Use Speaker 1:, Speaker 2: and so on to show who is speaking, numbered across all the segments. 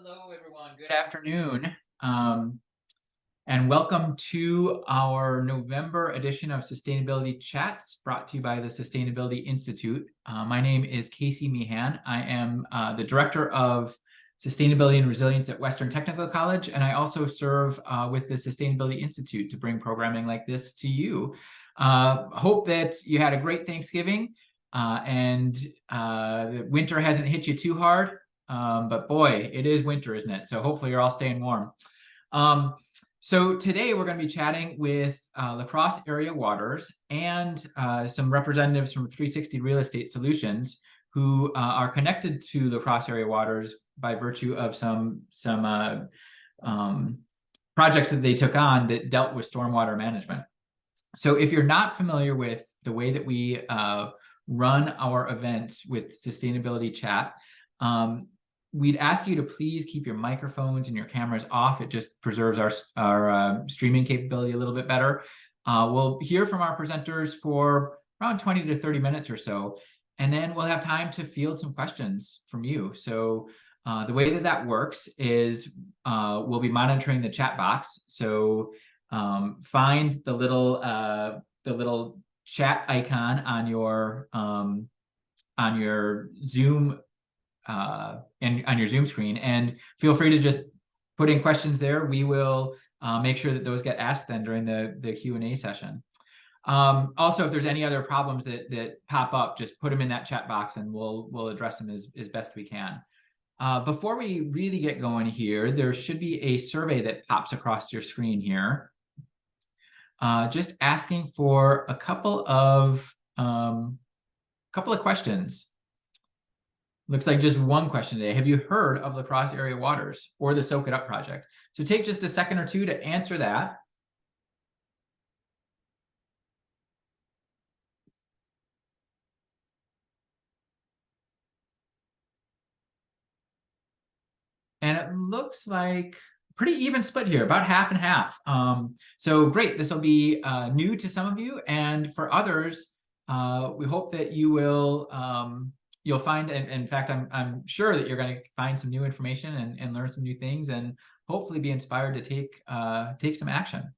Speaker 1: Hello, everyone. Good afternoon, and welcome to our November edition of Sustainability Chats, brought to you by the Sustainability Institute. My name is Casey Meehan. I am the Director of Sustainability and Resilience at Western Technical College, and I also serve with the Sustainability Institute to bring programming like this to you. Hope that you had a great Thanksgiving and the winter hasn't hit you too hard. But boy, it is winter, isn't it? So hopefully you're all staying warm. So today we're going to be chatting with La Crosse Area Waters and some representatives from 360 Real Estate Solutions who are connected to La Crosse Area Waters by virtue of some projects that they took on that dealt with stormwater management. So if you're not familiar with the way that we run our events with Sustainability Chat, we'd ask you to please keep your microphones and your cameras off. It just preserves our streaming capability a little bit better. We'll hear from our presenters for around 20 to 30 minutes or so, and then we'll have time to field some questions from you. So the way that works is we'll be monitoring the chat box. So find the little chat icon on your Zoom and on your Zoom screen, and feel free to just put in questions there. We will make sure that those get asked then during the Q&A session. Also, if there's any other problems that pop up, just put them in that chat box and we'll address them as best we can. Before we really get going here, there should be a survey that pops across your screen here. Just asking for a couple of questions. Looks like just one question today. Have you heard of La Crosse Area Waters or the Soak It Up project? So take just a second or two to answer that. And it looks like pretty even split here, about half and half. So great, this will be new to some of you, and for others, we hope that you will you'll find, and in fact, I'm sure that you're going to find some new information and learn some new things, and hopefully be inspired to take some action.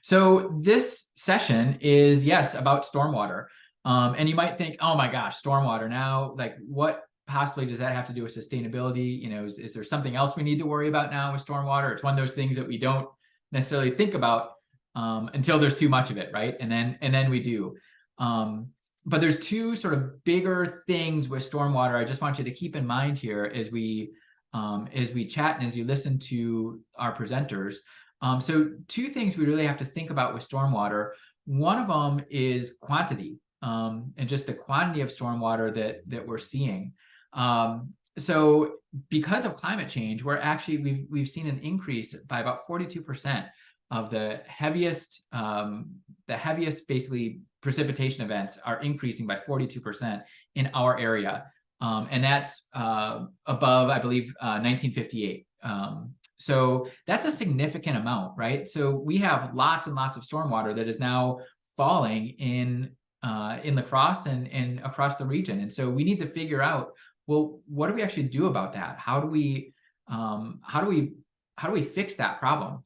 Speaker 1: So this session is, yes, about stormwater. And you might think, oh my gosh, stormwater now, like what possibly does that have to do with sustainability? You know, is there something else we need to worry about now with stormwater? It's one of those things that we don't necessarily think about until there's too much of it, right? And then we do. But there's two sort of bigger things with stormwater I just want you to keep in mind here as we chat and as you listen to our presenters. So two things we really have to think about with stormwater. One of them is quantity, and just the quantity of stormwater that we're seeing. So because of climate change, we've seen an increase by about 42% of the heaviest basically precipitation events are increasing by 42% in our area. And that's above, I believe, 1958. So that's a significant amount, right? So we have lots and lots of stormwater that is now falling in La Crosse and across the region. And so we need to figure out, well, what do we actually do about that? How do we fix that problem?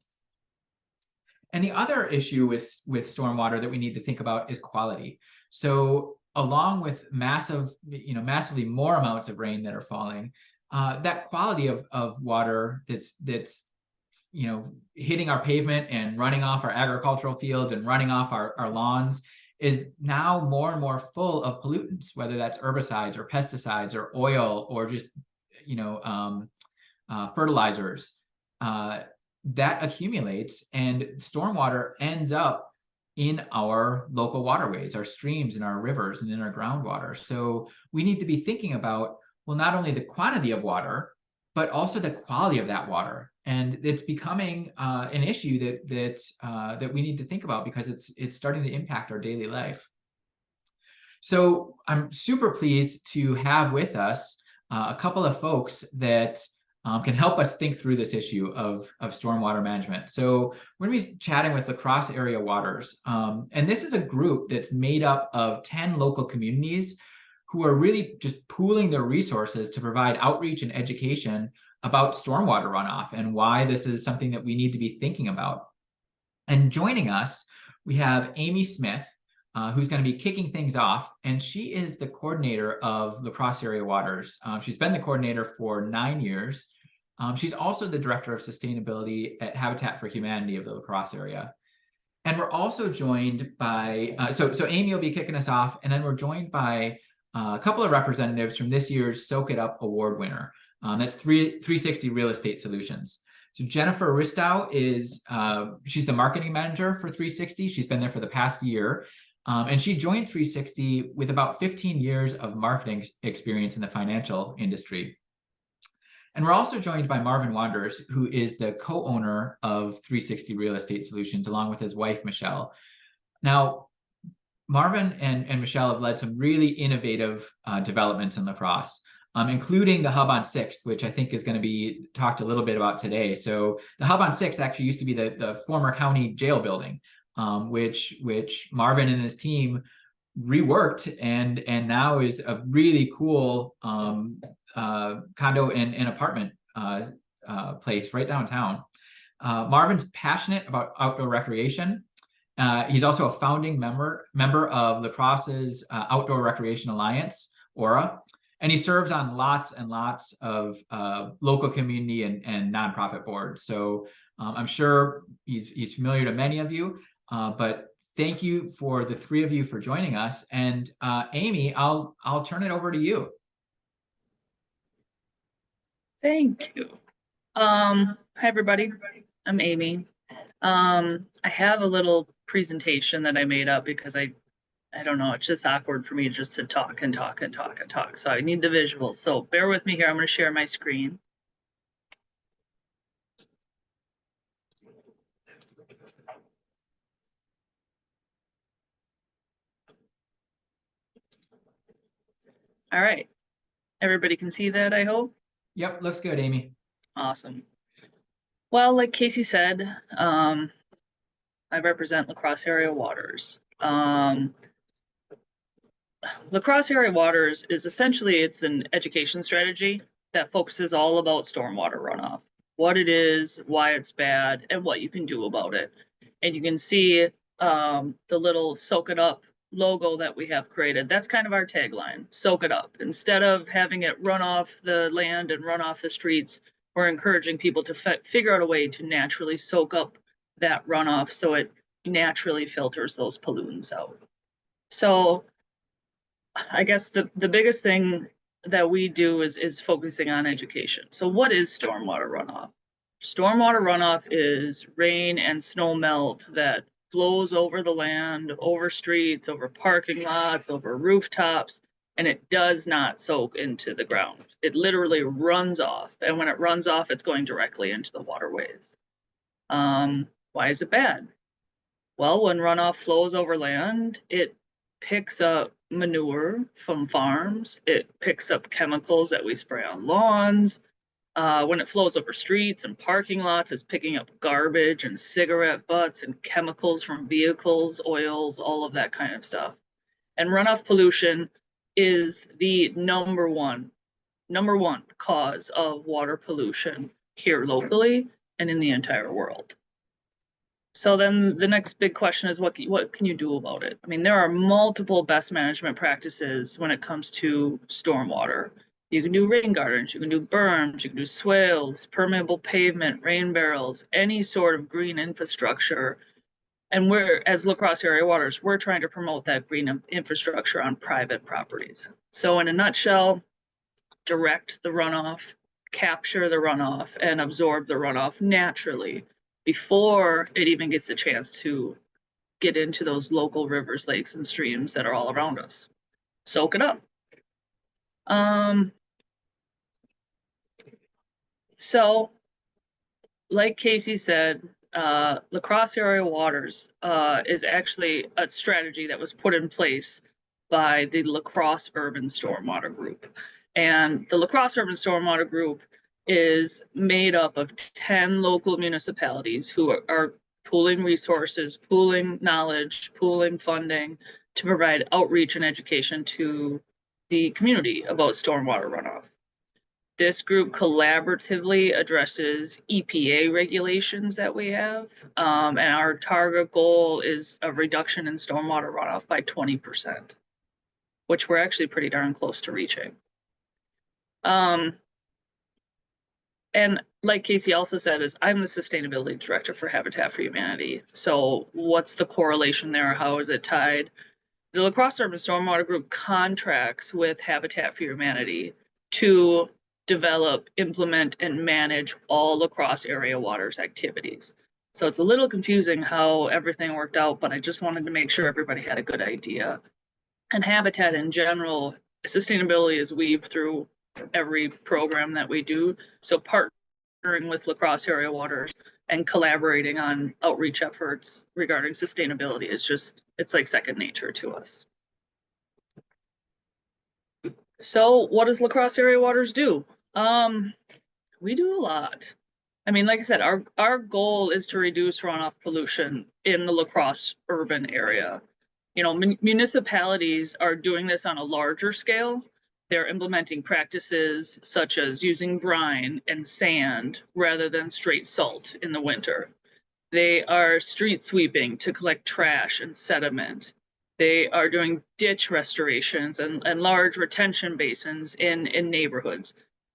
Speaker 1: And the other issue with stormwater that we need to think about is quality. So along with massively more amounts of rain that are falling, that quality of water that's hitting our pavement and running off our agricultural fields and running off our lawns is now more and more full of pollutants, whether that's herbicides or pesticides or oil or just fertilizers. That accumulates, and stormwater ends up in our local waterways, our streams and our rivers and in our groundwater. So we need to be thinking about, well, not only the quantity of water, but also the quality of that water. And it's becoming an issue that we need to think about because it's starting to impact our daily life. So I'm super pleased to have with us a couple of folks that can help us think through this issue of stormwater management. So we're going to be chatting with La Crosse Area Waters. And this is a group that's made up of 10 local communities who are really just pooling their resources to provide outreach and education about stormwater runoff and why this is something that we need to be thinking about. And joining us, we have Amy Smith, who's going to be kicking things off, and she is the coordinator of La Crosse Area Waters. She's been the coordinator for 9 years. She's also the director of sustainability at Habitat for Humanity of the La Crosse area. And we're also joined by, so Amy will be kicking us off, and then we're joined by a couple of representatives from this year's Soak It Up Award winner. That's 360 Real Estate Solutions. So Jennifer Ristow is, she's the marketing manager for 360. She's been there for the past year. And she joined 360 with about 15 years of marketing experience in the financial industry. And we're also joined by Marvin Wanders, who is the co-owner of 360 Real Estate Solutions, along with his wife, Michelle. Now, Marvin and Michelle have led some really innovative developments in La Crosse, including the Hub on 6th, which I think is going to be talked a little bit about today. So the Hub on 6th actually used to be the former county jail building, which Marvin and his team reworked and now is a really cool condo and apartment place right downtown. Marvin's passionate about outdoor recreation. He's also a founding member of La Crosse's Outdoor Recreation Alliance, AURA, and he serves on lots and lots of local community and nonprofit boards. So I'm sure he's familiar to many of you, but thank you for the three of you for joining us. And Amy, I'll turn it over to you.
Speaker 2: Thank you. Hi, everybody. I'm Amy. I have a little presentation that I made up because I don't know, it's just awkward for me just to talk and talk and talk and talk. So I need the visuals. So bear with me here. I'm going to share my screen. All right. Everybody can see that, I hope?
Speaker 1: Yep, looks good, Amy.
Speaker 2: Awesome. Well, like Casey said, I represent La Crosse Area Waters. La Crosse Area Waters is essentially, it's an education strategy that focuses all about stormwater runoff, what it is, why it's bad, and what you can do about it. And you can see the little Soak It Up logo that we have created. That's kind of our tagline, soak it up. Instead of having it run off the land and run off the streets, we're encouraging people to figure out a way to naturally soak up that runoff so it naturally filters those pollutants out. So I guess the biggest thing that we do is focusing on education. So what is stormwater runoff? Stormwater runoff is rain and snow melt that flows over the land, over streets, over parking lots, over rooftops, and it does not soak into the ground. It literally runs off, and when it runs off, it's going directly into the waterways. Why is it bad? Well, when runoff flows over land, it picks up manure from farms. It picks up chemicals that we spray on lawns. When it flows over streets and parking lots, it's picking up garbage and cigarette butts and chemicals from vehicles, oils, all of that kind of stuff. And runoff pollution is the number one cause of water pollution here locally and in the entire world. So then the next big question is what can you do about it? I mean, there are multiple best management practices when it comes to stormwater. You can do rain gardens, you can do berms, you can do swales, permeable pavement, rain barrels, any sort of green infrastructure. And we're, as La Crosse Area Waters, we're trying to promote that green infrastructure on private properties. So in a nutshell, direct the runoff, capture the runoff, and absorb the runoff naturally before it even gets a chance to get into those local rivers, lakes, and streams that are all around us. Soak it up. So, like Casey said, La Crosse Area Waters is actually a strategy that was put in place by the La Crosse Urban Stormwater Group. And the La Crosse Urban Stormwater Group is made up of 10 local municipalities who are pooling resources, pooling knowledge, pooling funding to provide outreach and education to the community about stormwater runoff. This group collaboratively addresses EPA regulations that we have, and our target goal is a reduction in stormwater runoff by 20%, which we're actually pretty darn close to reaching. And like Casey also said, is I'm the sustainability director for Habitat for Humanity. So what's the correlation there? How is it tied? The La Crosse Urban Stormwater Group contracts with Habitat for Humanity to develop, implement, and manage all La Crosse area waters activities. So it's a little confusing how everything worked out, but I just wanted to make sure everybody had a good idea. And Habitat in general, sustainability is weaved through every program that we do. So partnering with La Crosse area waters and collaborating on outreach efforts regarding sustainability is just, it's like second nature to us. So what does La Crosse area waters do? We do a lot. I mean, like I said, our goal is to reduce runoff pollution in the La Crosse urban area. You know, municipalities are doing this on a larger scale. They're implementing practices such as using brine and sand rather than straight salt in the winter. They are street sweeping to collect trash and sediment. They are doing ditch restorations and large retention basins in neighborhoods.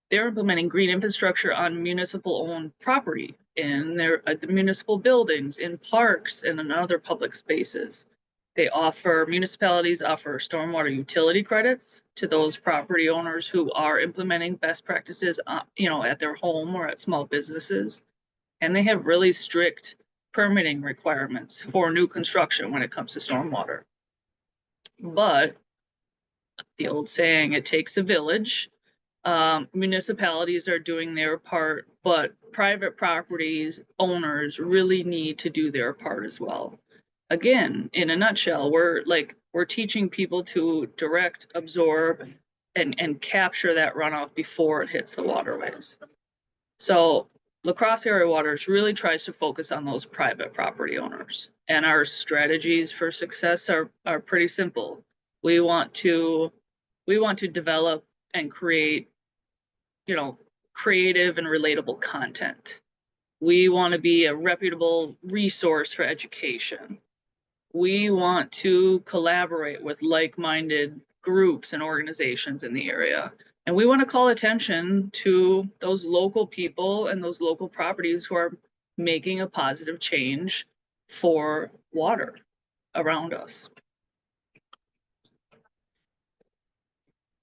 Speaker 2: They're implementing green infrastructure on municipal owned property in their the municipal buildings, in parks, and in other public spaces. Municipalities offer stormwater utility credits to those property owners who are implementing best practices, you know, at their home or at small businesses. And they have really strict permitting requirements for new construction when it comes to stormwater. But the old saying, it takes a village. Municipalities are doing their part, but private properties owners really need to do their part as well. Again, in a nutshell, we're teaching people to direct, absorb, and capture that runoff before it hits the waterways. So La Crosse area waters really tries to focus on those private property owners, and our strategies for success are pretty simple. We want to develop and create, you know, creative and relatable content. We want to be a reputable resource for education. We want to collaborate with like-minded groups and organizations in the area. And we want to call attention to those local people and those local properties who are making a positive change for water around us.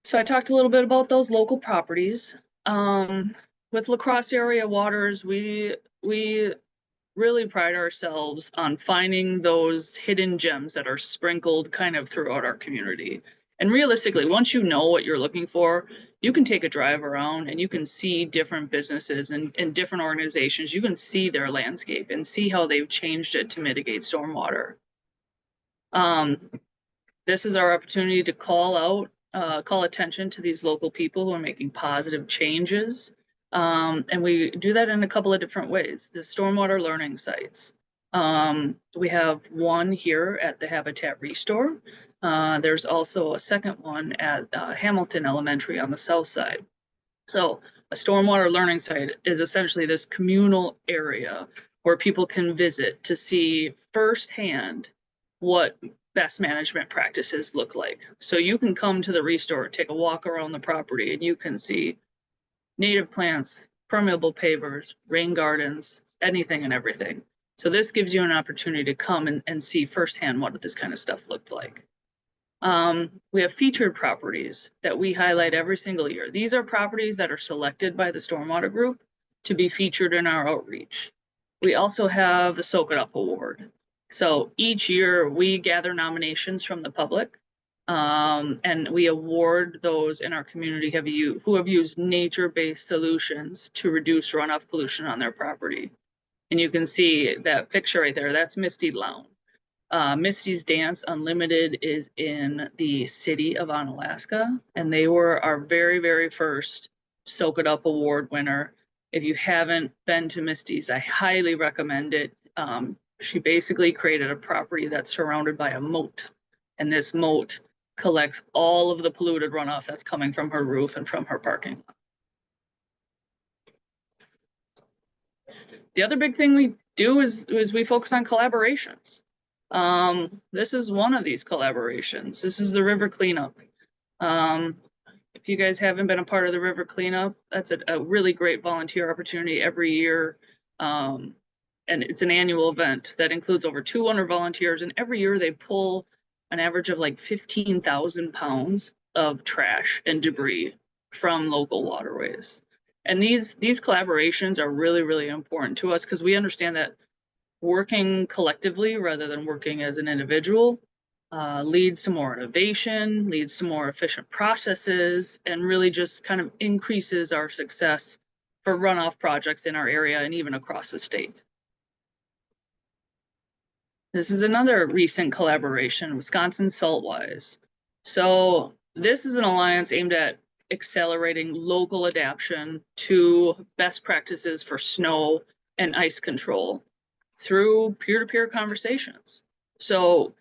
Speaker 2: So I talked a little bit about those local properties. With La Crosse area waters, we really pride ourselves on finding those hidden gems that are sprinkled kind of throughout our community. And realistically, once you know what you're looking for, you can take a drive around and you can see different businesses and different organizations. You can see their landscape and see how they've changed it to mitigate stormwater. This is our opportunity to call attention to these local people who are making positive changes. And we do that in a couple of different ways. The stormwater learning sites. We have one here at the Habitat Restore. There's also a second one at Hamilton Elementary on the south side. So a stormwater learning site is essentially this communal area where people can visit to see firsthand what best management practices look like. So you can come to the Restore, take a walk around the property, and you can see native plants, permeable pavers, rain gardens, anything and everything. So this gives you an opportunity to come and see firsthand what this kind of stuff looked like. We have featured properties that we highlight every single year. These are properties that are selected by the Stormwater Group to be featured in our outreach. We also have a Soak It Up Award. So each year we gather nominations from the public, and we award those in our community who have used nature-based solutions to reduce runoff pollution on their property. And you can see that picture right there, that's Misty Lown. Misty's Dance Unlimited is in the city of Onalaska, and they were our very, very first Soak It Up Award winner. If you haven't been to Misty's, I highly recommend it. She basically created a property that's surrounded by a moat, and this moat collects all of the polluted runoff that's coming from her roof and from her parking lot. The other big thing we do is we focus on collaborations. This is one of these collaborations. This is the river cleanup. If you guys haven't been a part of the river cleanup, that's a really great volunteer opportunity every year. And it's an annual event that includes over 200 volunteers, and every year they pull an average of like 15,000 pounds of trash and debris from local waterways. And these collaborations are really, really important to us because we understand that working collectively rather than working as an individual leads to more innovation, leads to more efficient processes, and really just kind of increases our success for runoff projects in our area and even across the state. This is another recent collaboration, Wisconsin Saltwise. So this is an alliance aimed at accelerating local adaptation to best practices for snow and ice control through peer-to-peer conversations. So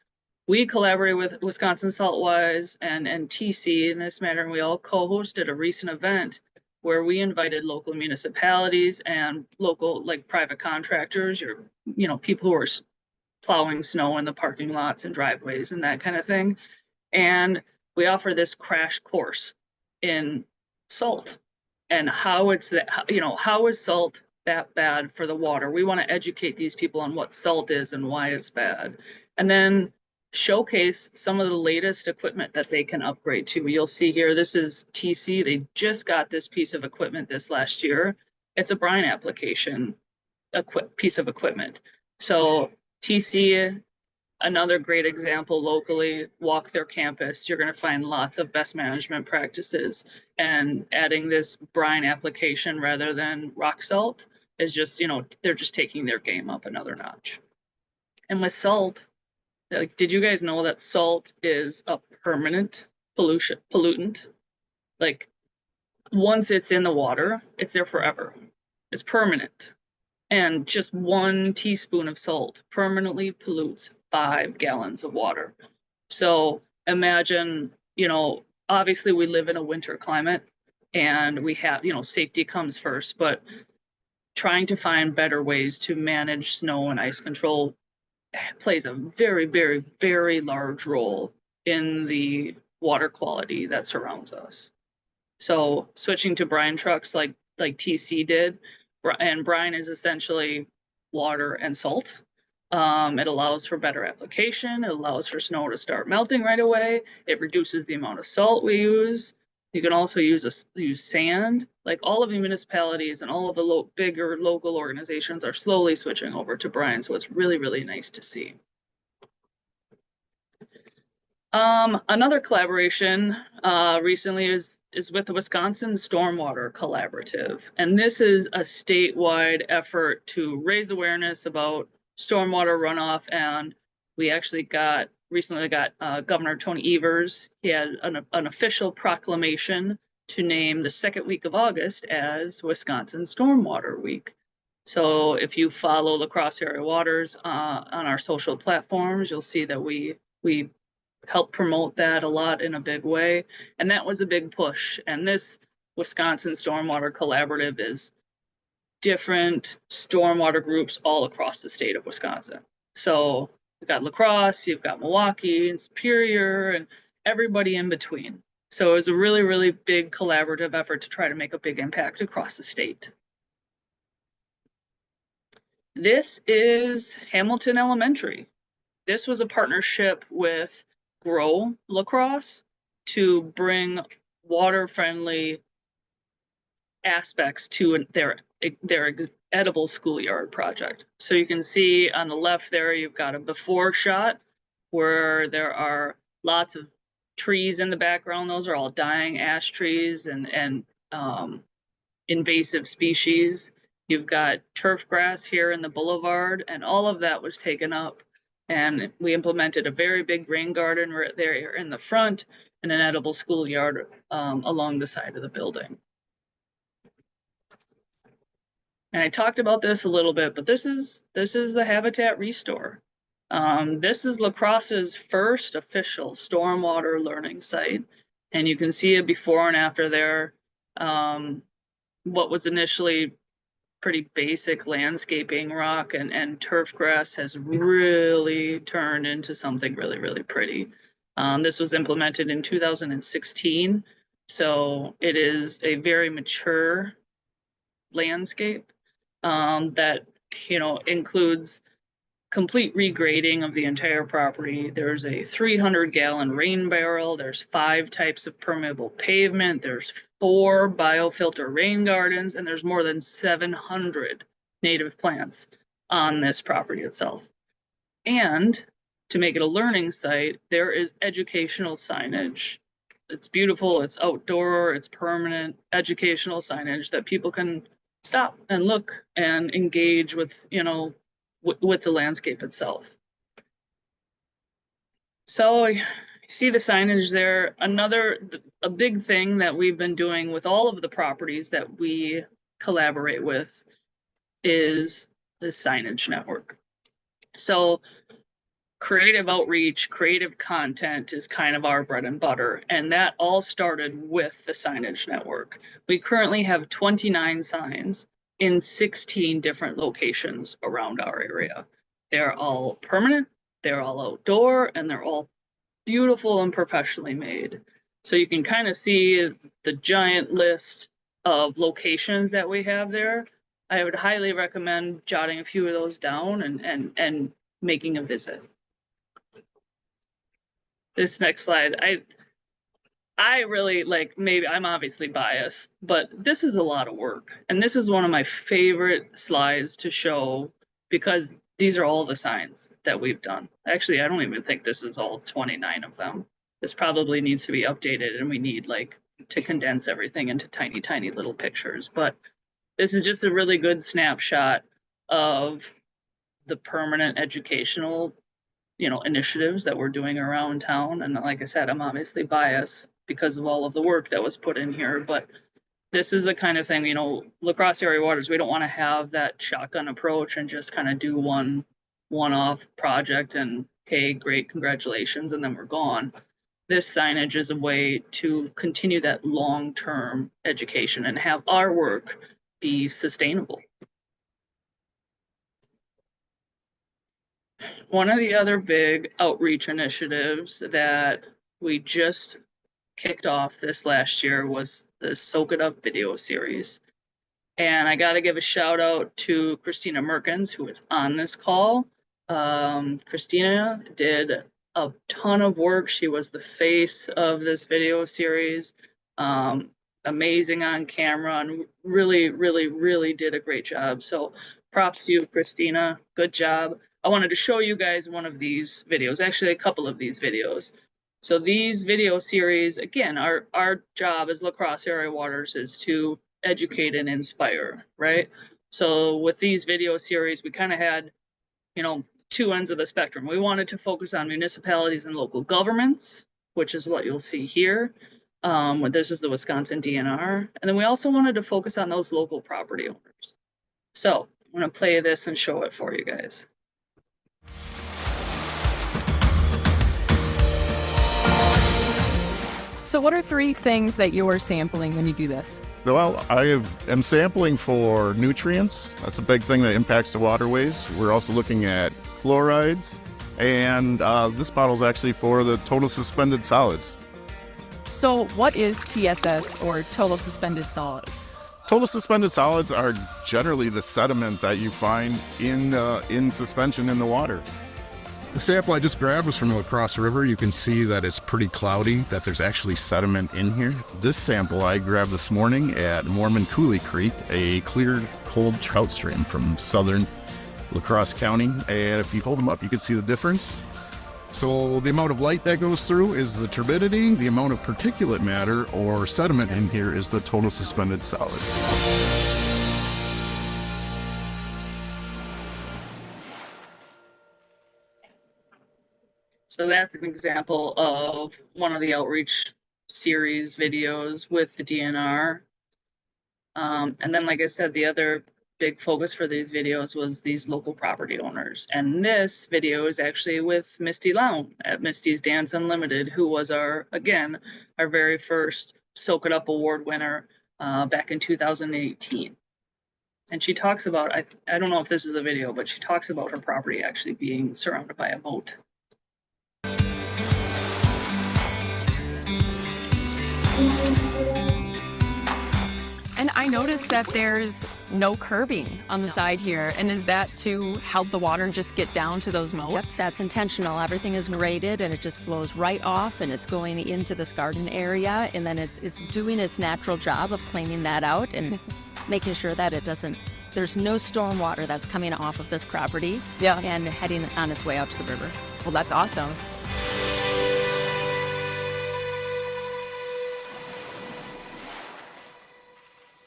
Speaker 2: we collaborate with Wisconsin Saltwise and TC in this matter, and we all co-hosted a recent event where we invited local municipalities and local like private contractors, or people who are plowing snow in the parking lots and driveways and that kind of thing. And we offer this crash course in salt and how it's that, how is salt that bad for the water? We want to educate these people on what salt is and why it's bad. And then showcase some of the latest equipment that they can upgrade to. You'll see here, this is TC. They just got this piece of equipment this last year. It's a brine application piece of equipment. So TC, another great example locally, walk their campus. You're going to find lots of best management practices, and adding this brine application rather than rock salt is just, they're just taking their game up another notch. And with salt, like, did you guys know that salt is a permanent pollutant? Like, once it's in the water, it's there forever. It's permanent. And just 1 teaspoon of salt permanently pollutes 5 gallons of water. So imagine, obviously we live in a winter climate and we have, safety comes first, but trying to find better ways to manage snow and ice control plays a very, very, very large role in the water quality that surrounds us. So switching to brine trucks like TC did, and brine is essentially water and salt. It allows for better application. It allows for snow to start melting right away. It reduces the amount of salt we use. You can also use sand. Like, all of the municipalities and all of the bigger local organizations are slowly switching over to brine. So it's really, really nice to see. Another collaboration recently is with the Wisconsin Stormwater Collaborative. And this is a statewide effort to raise awareness about stormwater runoff. And we actually recently got Governor Tony Evers. He had an official proclamation to name the second week of August as Wisconsin Stormwater Week. So if you follow La Crosse Area Waters on our social platforms, you'll see that we help promote that a lot in a big way. And that was a big push. And this Wisconsin Stormwater Collaborative is different stormwater groups all across the state of Wisconsin. So you've got La Crosse, you've got Milwaukee and Superior and everybody in between. So it was a really, really big collaborative effort to try to make a big impact across the state. This is Hamilton Elementary. This was a partnership with Grow La Crosse to bring water-friendly aspects to their edible schoolyard project. So you can see on the left there, you've got a before shot where there are lots of trees in the background. Those are all dying ash trees and invasive species. You've got turf grass here in the boulevard, and all of that was taken up. And we implemented a very big rain garden right there in the front and an edible schoolyard along the side of the building. And I talked about this a little bit, but this is the Habitat Restore. This is La Crosse's first official stormwater learning site. And you can see a before and after there. What was initially pretty basic landscaping rock and turf grass has really turned into something really, really pretty. This was implemented in 2016, so it is a very mature landscape that, you know, includes complete regrading of the entire property. There's a 300-gallon rain barrel. There's 5 types of permeable pavement. There's 4 biofilter rain gardens, and there's more than 700 native plants on this property itself. And to make it a learning site, there is educational signage. It's beautiful, it's outdoor, it's permanent educational signage that people can stop and look and engage with, you know, with the landscape itself. So you see the signage there. A big thing that we've been doing with all of the properties that we collaborate with is the signage network. So creative outreach, creative content is kind of our bread and butter, and that all started with the signage network. We currently have 29 signs in 16 different locations around our area. They're all permanent, they're all outdoor, and they're all beautiful and professionally made. So you can kind of see the giant list of locations that we have there. I would highly recommend jotting a few of those down and making a visit. This next slide, I really like, maybe I'm obviously biased, but this is a lot of work. And this is one of my favorite slides to show because these are all the signs that we've done. Actually, I don't even think this is all 29 of them. This probably needs to be updated and we need like to condense everything into tiny, tiny little pictures. But this is just a really good snapshot of the permanent educational, you know, initiatives that we're doing around town. And like I said, I'm obviously biased because of all of the work that was put in here, but this is the kind of thing, you know, La Crosse Area Waters, we don't want to have that shotgun approach and just kind of do one-off project and hey, great, congratulations, and then we're gone. This signage is a way to continue that long-term education and have our work be sustainable. One of the other big outreach initiatives that we just kicked off this last year was the Soak It Up video series. And I got to give a shout out to Christina Merkins, who is on this call. Christina did a ton of work. She was the face of this video series. Amazing on camera and really, really, really did a great job. So props to you, Christina. Good job. I wanted to show you guys one of these videos, actually a couple of these videos. So these video series, again, our job as La Crosse Area Waters is to educate and inspire, right? So with these video series, we kind of had, you know, 2 ends of the spectrum. We wanted to focus on municipalities and local governments, which is what you'll see here. This is the Wisconsin DNR. And then we also wanted to focus on those local property owners. So I'm going to play this and show it for you guys.
Speaker 3: So what are 3 things that you're sampling when you do this?
Speaker 4: Well, I am sampling for nutrients. That's a big thing that impacts the waterways. We're also looking at chlorides, and this bottle is actually for the total suspended solids.
Speaker 3: So what is TSS, or total suspended solids?
Speaker 4: Total suspended solids are generally the sediment that you find in suspension in the water.
Speaker 5: The sample I just grabbed was from the La Crosse River. You can see that it's pretty cloudy, that there's actually sediment in here. This sample I grabbed this morning at Mormon Coulee Creek, a clear, cold trout stream from southern La Crosse County. And if you hold them up, you can see the difference. So the amount of light that goes through is the turbidity. The amount of particulate matter or sediment in here is the total suspended solids.
Speaker 2: So that's an example of one of the outreach series videos with the DNR. And then, like I said, the other big focus for these videos was these local property owners. And this video is actually with Misty Lown at Misty's Dance Unlimited, who was again, our very first Soak It Up Award winner back in 2018. And she talks about, I don't know if this is a video, but she talks about her property actually being surrounded by a moat.
Speaker 3: And I noticed that there's no curbing on the side here. And is that to help the water just get down to those moats?
Speaker 6: Yep, that's intentional. Everything is graded and it just flows right off and it's going into this garden area, and then it's doing its natural job of cleaning that out and making sure that there's no storm water that's coming off of this property and heading on its way out to the river.
Speaker 3: Well, that's awesome.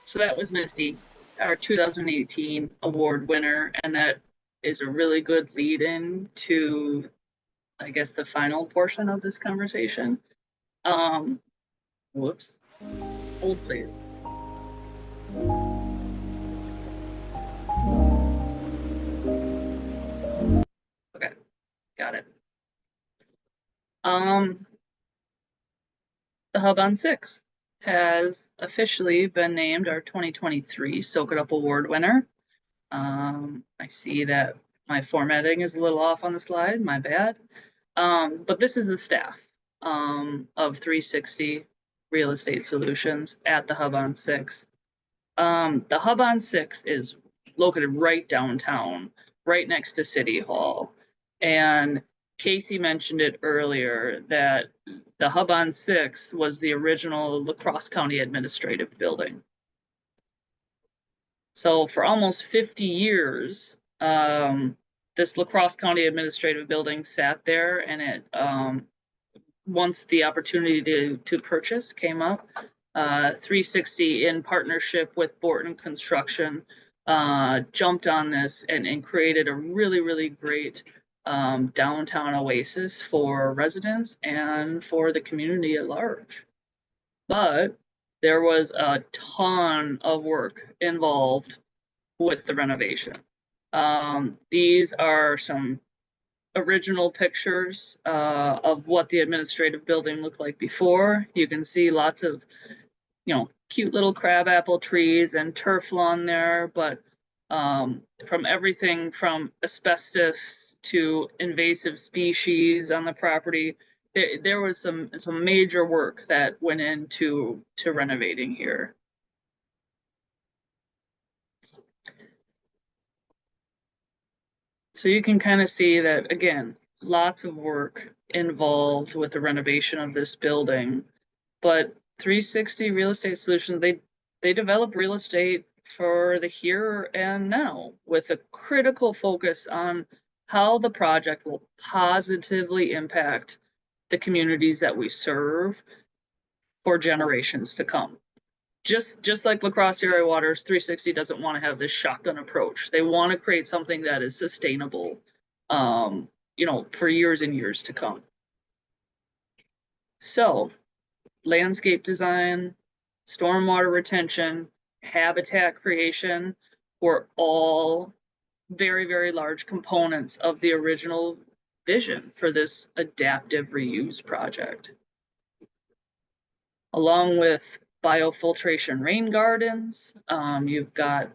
Speaker 2: So that was Misty, our 2018 award winner, and that is a really good lead in to, I guess, the final portion of this conversation. Whoops. Hold please. Okay, got it. The Hub on 6th has officially been named our 2023 Soak It Up Award winner. I see that my formatting is a little off on the slide, my bad. But this is the staff of 360 Real Estate Solutions at the Hub on 6th. The Hub on 6th is located right downtown, right next to City Hall. And Casey mentioned it earlier that the Hub on 6th was the original La Crosse County Administrative Building. So for almost 50 years, this La Crosse County Administrative Building sat there, and it, once the opportunity to purchase came up, 360 in partnership with Borton Construction jumped on this and created a really, really great downtown oasis for residents and for the community at large. But there was a ton of work involved with the renovation. These are some original pictures of what the administrative building looked like before. You can see lots of, cute little crabapple trees and turf lawn there, but from everything from asbestos to invasive species on the property, there was some major work that went into renovating here. So you can kind of see that, again, lots of work involved with the renovation of this building, but 360 Real Estate Solutions, they develop real estate for the here and now with a critical focus on how the project will positively impact the communities that we serve for generations to come. Just like La Crosse Area Waters, 360 doesn't want to have this shotgun approach. They want to create something that is sustainable, for years and years to come. So, landscape design, stormwater retention, habitat creation were all very, very large components of the original vision for this adaptive reuse project. Along with biofiltration rain gardens, you've got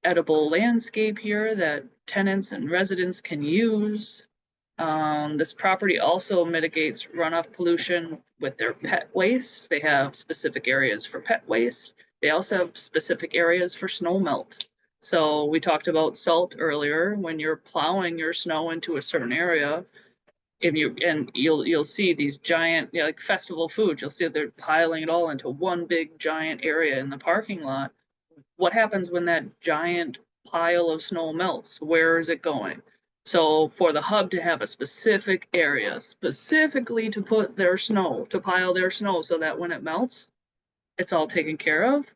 Speaker 2: edible landscape here that tenants and residents can use. This property also mitigates runoff pollution with their pet waste. They have specific areas for pet waste. They also have specific areas for snow melt. So we talked about salt earlier. When you're plowing your snow into a certain area, you'll see these giant, like festival foods, you'll see they're piling it all into one big giant area in the parking lot. What happens when that giant pile of snow melts? Where is it going? So for the hub to have a specific area specifically to put their snow, to pile their snow, so that when it melts, it's all taken care of.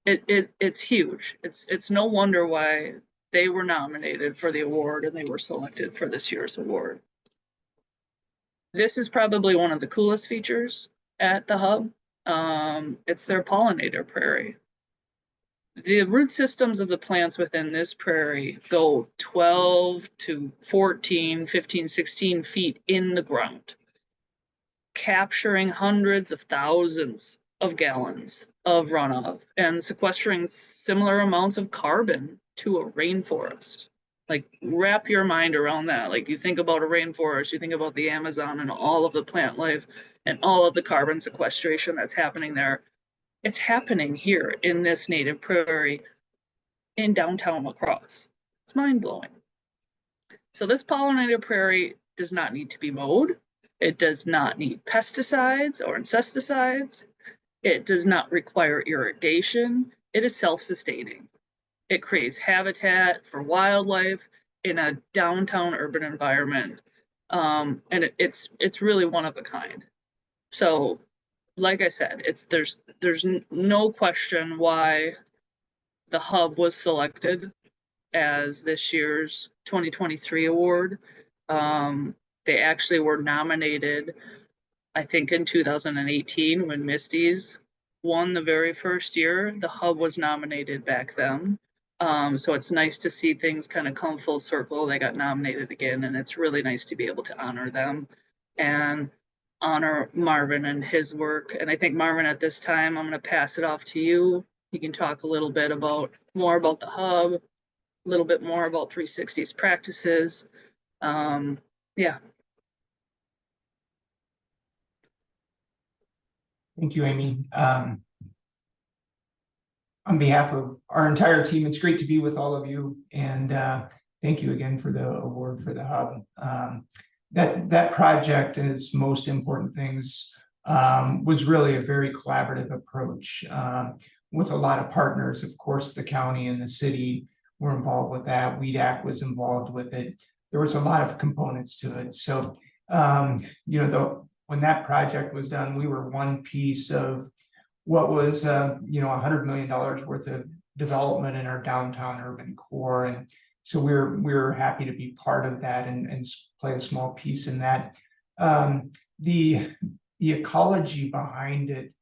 Speaker 2: It's huge. It's no wonder why they were nominated for the award and they were selected for this year's award. This is probably one of the coolest features at the hub. It's their pollinator prairie. The root systems of the plants within this prairie go 12 to 14, 15, 16 feet in the ground, capturing hundreds of thousands of gallons of runoff and sequestering similar amounts of carbon to a rainforest. Like, wrap your mind around that. Like, you think about a rainforest, you think about the Amazon and all of the plant life and all of the carbon sequestration that's happening there. It's happening here in this native prairie in downtown La Crosse. It's mind-blowing. So this pollinated prairie does not need to be mowed. It does not need pesticides or insecticides. It does not require irrigation. It is self-sustaining. It creates habitat for wildlife in a downtown urban environment. And it's really one of a kind. So, like I said, there's no question why the hub was selected as this year's 2023 award. They actually were nominated, I think, in 2018 when Misty's won the very first year. The hub was nominated back then. So it's nice to see things kind of come full circle. They got nominated again, and it's really nice to be able to honor them and honor Marvin and his work. And I think, Marvin, at this time, I'm going to pass it off to you. You can talk a little bit more about the hub, a little bit more about 360's practices. Yeah.
Speaker 7: Thank you, Amy. On behalf of our entire team, it's great to be with all of you, and thank you again for the award for the hub. That project, as most important things, was really a very collaborative approach with a lot of partners. Of course, the county and the city were involved with that. WEDAC was involved with it. There was a lot of components to it. So, when that project was done, we were one piece of what was, $100 million worth of development in our downtown urban core. And so we're happy to be part of that and play a small piece in that. The ecology behind it,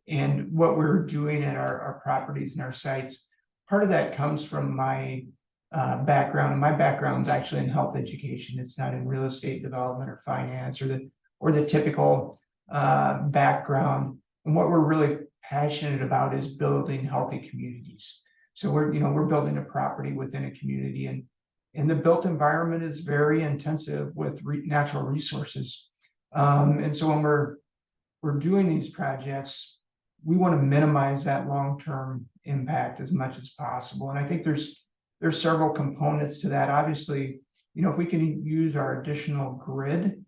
Speaker 7: and what we're doing at our properties and our sites, part of that comes from my background. My background is actually in health education. It's not in real estate development or finance or the typical background. And what we're really passionate about is building healthy communities. So we're building a property within a community, and the built environment is very intensive with natural resources. And so when we're doing these projects, we want to minimize that long-term impact as much as possible. And I think there's several components to that. Obviously, if we can use our additional grid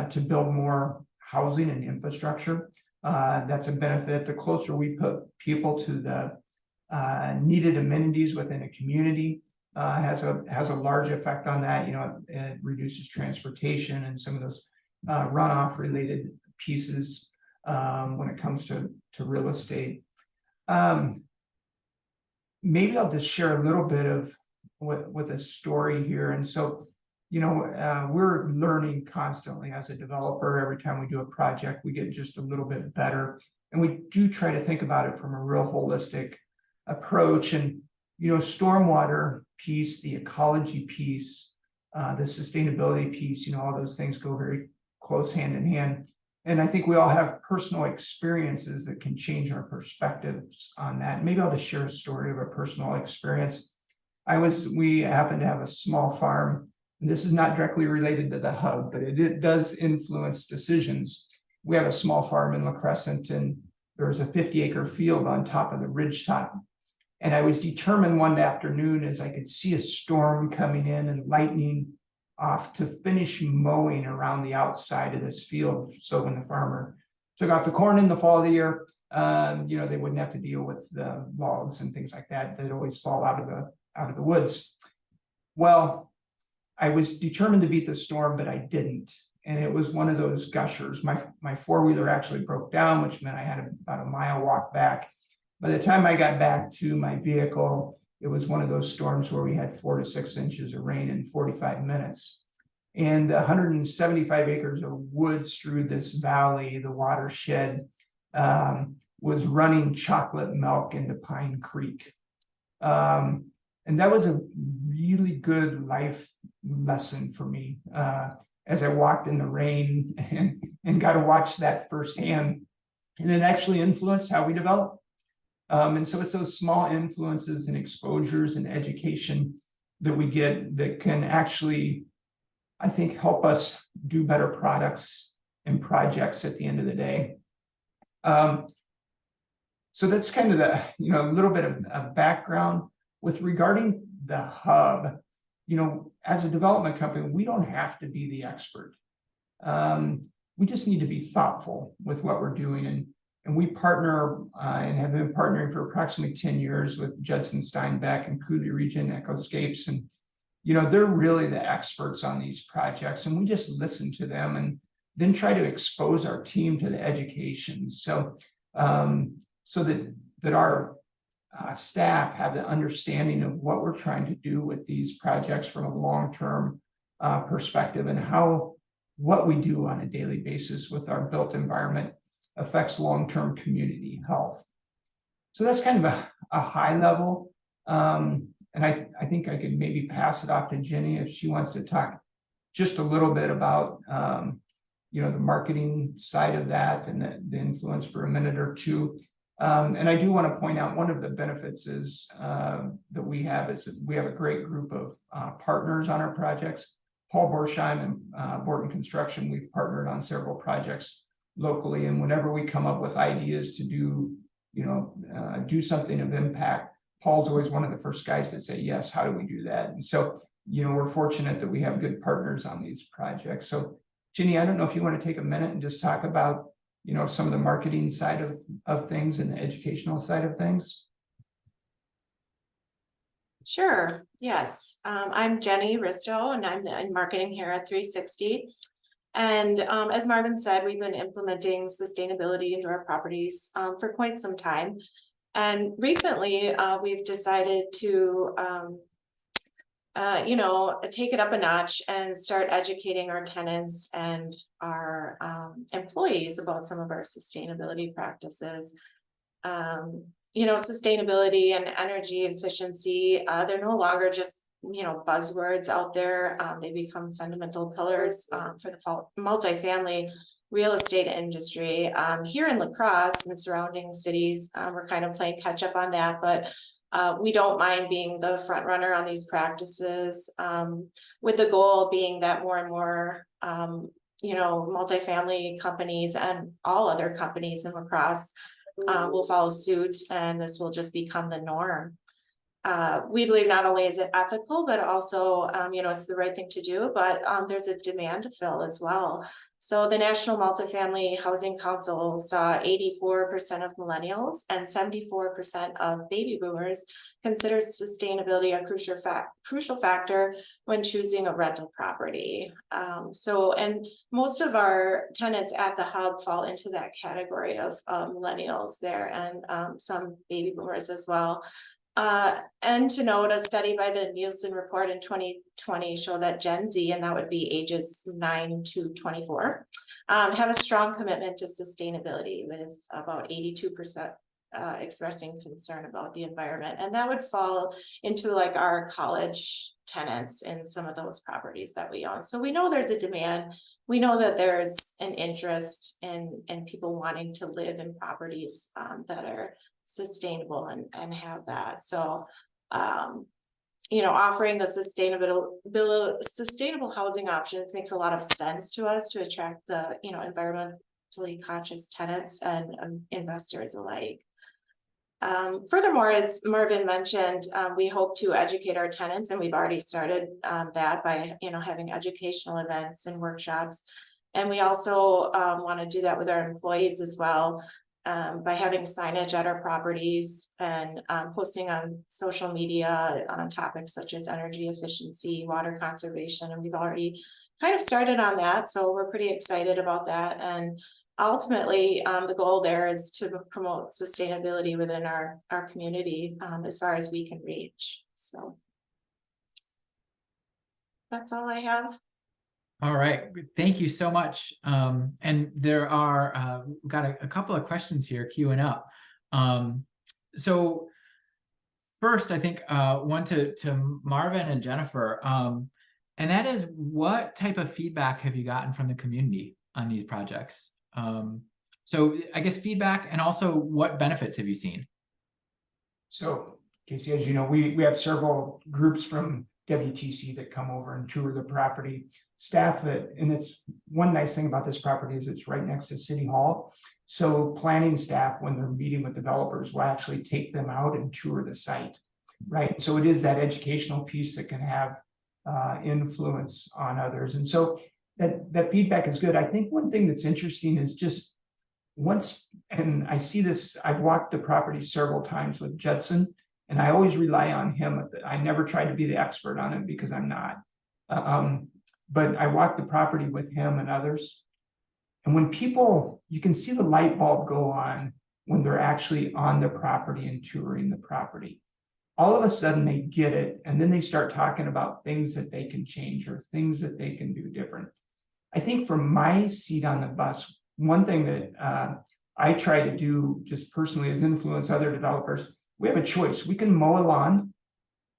Speaker 7: to build more housing and infrastructure, that's a benefit. The closer we put people to the needed amenities within a community has a large effect on that. It reduces transportation and some of those runoff related pieces when it comes to real estate. Maybe I'll just share a little bit of with a story here. And so, we're learning constantly as a developer. Every time we do a project, we get just a little bit better. And we do try to think about it from a real holistic approach. And, stormwater piece, the ecology piece, the sustainability piece, all those things go very close hand in hand. And I think we all have personal experiences that can change our perspectives on that. Maybe I'll just share a story of a personal experience. We happen to have a small farm, and this is not directly related to the hub, but it does influence decisions. We have a small farm in La Crescent, and there's a 50-acre field on top of the ridge top. And I was determined one afternoon as I could see a storm coming in and lightning off to finish mowing around the outside of this field. So when the farmer took off the corn in the fall of the year, they wouldn't have to deal with the logs and things like that. They'd always fall out of the woods. Well, I was determined to beat the storm, but I didn't. And it was one of those gushers. My four-wheeler actually broke down, which meant I had about a mile walk back. By the time I got back to my vehicle, it was one of those storms where we had 4 to 6 inches of rain in 45 minutes. And the 175 acres of woods through this valley, the watershed, was running chocolate milk into Pine Creek. And that was a really good life lesson for me as I walked in the rain and got to watch that firsthand. And it actually influenced how we develop. And so it's those small influences and exposures and education that we get that can actually, I think, help us do better products and projects at the end of the day. So that's kind of the, a little bit of background with regarding the hub. As a development company, we don't have to be the expert. We just need to be thoughtful with what we're doing. And we partner and have been partnering for approximately 10 years with Judson Steinbeck and Cooley Region Ecoscapes. And, they're really the experts on these projects. And we just listen to them and then try to expose our team to the education. So, so that our staff have the understanding of what we're trying to do with these projects from a long-term perspective, and how what we do on a daily basis with our built environment affects long-term community health. So that's kind of a high level. And I think I could maybe pass it off to Jenny if she wants to talk just a little bit about the marketing side of that and the influence for a minute or two. And I do want to point out one of the benefits is that we have a great group of partners on our projects. Paul Borsheim and Borton Construction, we've partnered on several projects locally, and whenever we come up with ideas to do something of impact, Paul's always one of the first guys to say, yes, how do we do that? And so, we're fortunate that we have good partners on these projects. So Ginny, I don't know if you want to take a minute and just talk about, some of the marketing side of things and the educational side of things.
Speaker 8: Sure, yes. I'm Jenny Risto, and I'm in marketing here at 360. And as Marvin said, we've been implementing sustainability into our properties for quite some time. And recently, we've decided to, take it up a notch and start educating our tenants and our employees about some of our sustainability practices. Sustainability and energy efficiency, they're no longer just, buzzwords out there. They become fundamental pillars for the multifamily real estate industry. Here in La Crosse and surrounding cities, we're kind of playing catch up on that, but we don't mind being the front runner on these practices, with the goal being that more and more, multifamily companies and all other companies in La Crosse will follow suit, and this will just become the norm. We believe not only is it ethical, but also, it's the right thing to do, but there's a demand to fill as well. So the National Multifamily Housing Council saw 84% of millennials and 74% of baby boomers consider sustainability a crucial factor when choosing a rental property. And most of our tenants at the hub fall into that category of millennials there, and some baby boomers as well. And to note, a study by the Nielsen report in 2020 showed that Gen Z, and that would be ages 9 to 24, have a strong commitment to sustainability, with about 82% expressing concern about the environment. And that would fall into like our college tenants in some of those properties that we own. So we know there's a demand. We know that there's an interest in people wanting to live in properties that are sustainable and have that. So offering the sustainable housing options makes a lot of sense to us to attract the environmentally conscious tenants and investors alike. Furthermore, as Marvin mentioned, we hope to educate our tenants, and we've already started that by having educational events and workshops. And we also want to do that with our employees as well, by having signage at our properties and posting on social media on topics such as energy efficiency, water conservation, and we've already kind of started on that, so we're pretty excited about that. And ultimately, the goal there is to promote sustainability within our community as far as we can reach. So that's all I have.
Speaker 1: All right, thank you so much. And there are, we've got a couple of questions here queuing up. So first, I think one to Marvin and Jennifer, and that is, what type of feedback have you gotten from the community on these projects? So I guess feedback, and also what benefits have you seen?
Speaker 7: So, Casey, as you know, we have several groups from WTC that come over and tour the property. Staff that, and it's one nice thing about this property is it's right next to City Hall. So planning staff, when they're meeting with developers, will actually take them out and tour the site, right? So it is that educational piece that can have influence on others. And so that feedback is good. I think one thing that's interesting is just once, and I see this, I've walked the property several times with Judson, and I always rely on him. I never try to be the expert on it because I'm not. But I walked the property with him and others. And when people, you can see the light bulb go on when they're actually on the property and touring the property. All of a sudden they get it, and then they start talking about things that they can change or things that they can do different. I think from my seat on the bus, one thing that I try to do just personally is influence other developers. We have a choice. We can mow a lawn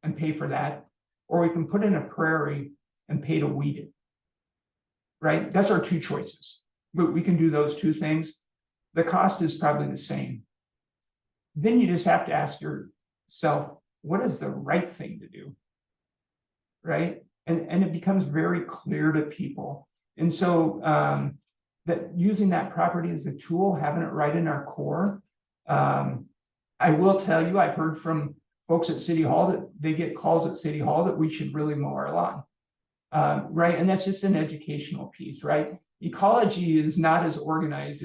Speaker 7: and pay for that, or we can put in a prairie and pay to weed it, right? That's our two choices. But we can do those two things. The cost is probably the same. Then you just have to ask yourself, what is the right thing to do, right? And it becomes very clear to people. And so that using that property as a tool, having it right in our core. I will tell you, I've heard from folks at City Hall that they get calls at City Hall that we should really mow our lawn, right? And that's just an educational piece, right? Ecology is not as organized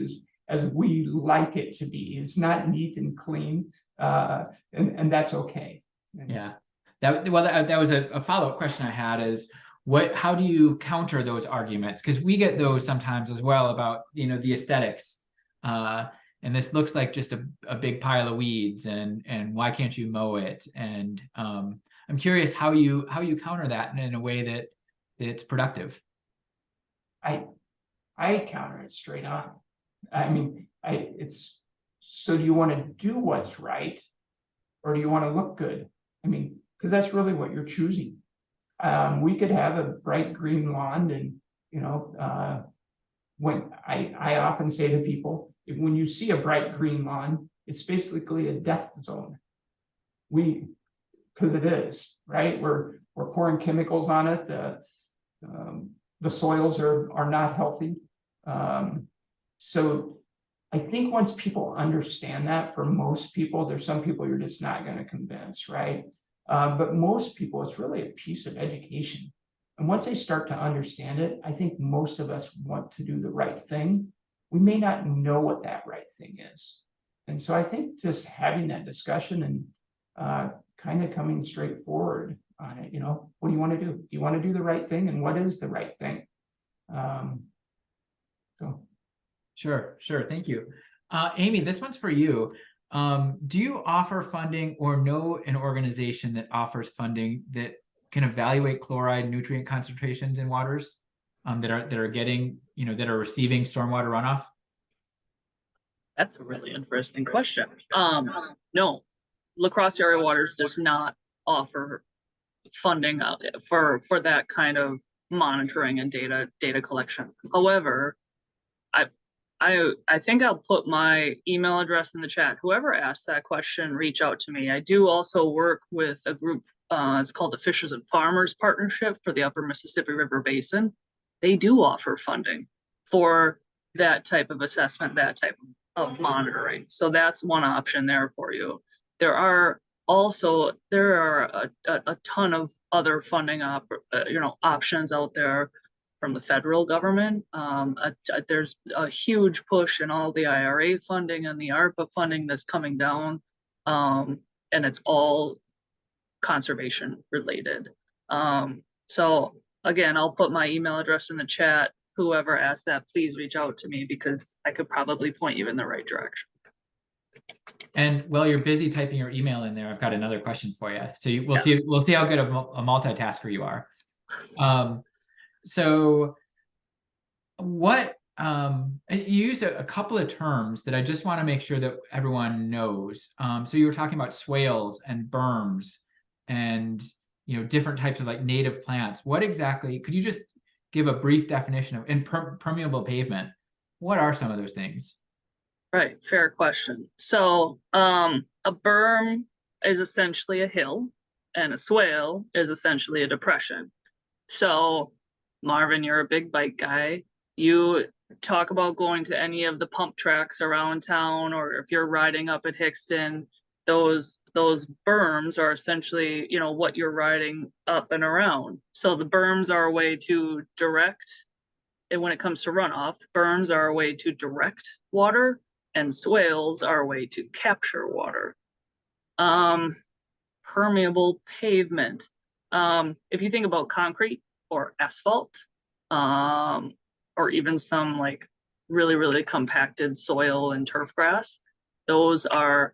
Speaker 7: as we like it to be. It's not neat and clean, and that's okay. And
Speaker 1: Yeah, that was a follow-up question I had is how do you counter those arguments? Because we get those sometimes as well about, the aesthetics. And this looks like just a big pile of weeds, and why can't you mow it? And I'm curious how you counter that in a way that it's productive.
Speaker 7: I counter it straight on. I mean, it's so do you want to do what's right, or do you want to look good? I mean, because that's really what you're choosing. We could have a bright green lawn, and when I often say to people, when you see a bright green lawn, it's basically a death zone. Because it is, right? We're pouring chemicals on it. The soils are not healthy. So I think once people understand that, for most people, there's some people you're just not going to convince, right? But most people, it's really a piece of education. And once they start to understand it, I think most of us want to do the right thing. We may not know what that right thing is. And so I think just having that discussion and kind of coming straight forward on it, what do you want to do? Do you want to do the right thing? And what is the right thing?
Speaker 1: Sure. Thank you. Amy, this one's for you. Do you offer funding or know an organization that offers funding that can evaluate chloride nutrient concentrations in waters that are getting, that are receiving stormwater runoff?
Speaker 2: That's a really interesting question. No, La Crosse Area Waters does not offer funding for that kind of monitoring and data collection. However, I think I'll put my email address in the chat. Whoever asked that question, reach out to me. I do also work with a group, it's called the Fishers and Farmers Partnership for the Upper Mississippi River Basin. They do offer funding for that type of assessment, that type of monitoring. So that's one option there for you. There are a ton of other funding options out there from the federal government. There's a huge push in all the IRA funding and the ARPA funding that's coming down, and it's all conservation related. So again, I'll put my email address in the chat. Whoever asked that, please reach out to me because I could probably point you in the right direction.
Speaker 1: And while you're busy typing your email in there, I've got another question for you. So we'll see how good of a multitasker you are. So what you used a couple of terms that I just want to make sure that everyone knows. So you were talking about swales and berms and different types of like native plants. What exactly, could you just give a brief definition of permeable pavement? What are some of those things?
Speaker 2: Right, fair question. So a berm is essentially a hill and a swale is essentially a depression. So Marvin, you're a big bike guy. You talk about going to any of the pump tracks around town, or if you're riding up at Hickston, those berms are essentially, you know, what you're riding up and around. So the berms are a way to direct, and when it comes to runoff, berms are a way to direct water, and swales are a way to capture water. Permeable pavement. If you think about concrete or asphalt, or even some like really compacted soil and turf grass, those are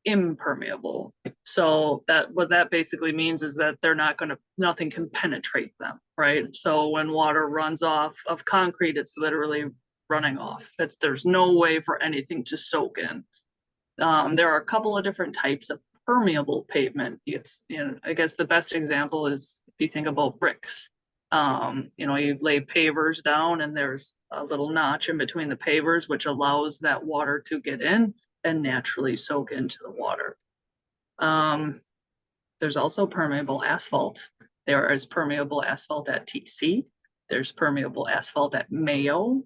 Speaker 2: impermeable. So that what that basically means is that they're not going to, nothing can penetrate them, right? So when water runs off of concrete, it's literally running off. There's no way for anything to soak in. There are a couple of different types of permeable pavement. It's, you know, I guess the best example is if you think about bricks. You know, you lay pavers down and there's a little notch in between the pavers, which allows that water to get in and naturally soak into the water. There's also permeable asphalt. There is permeable asphalt at TC. There's permeable asphalt at Mayo.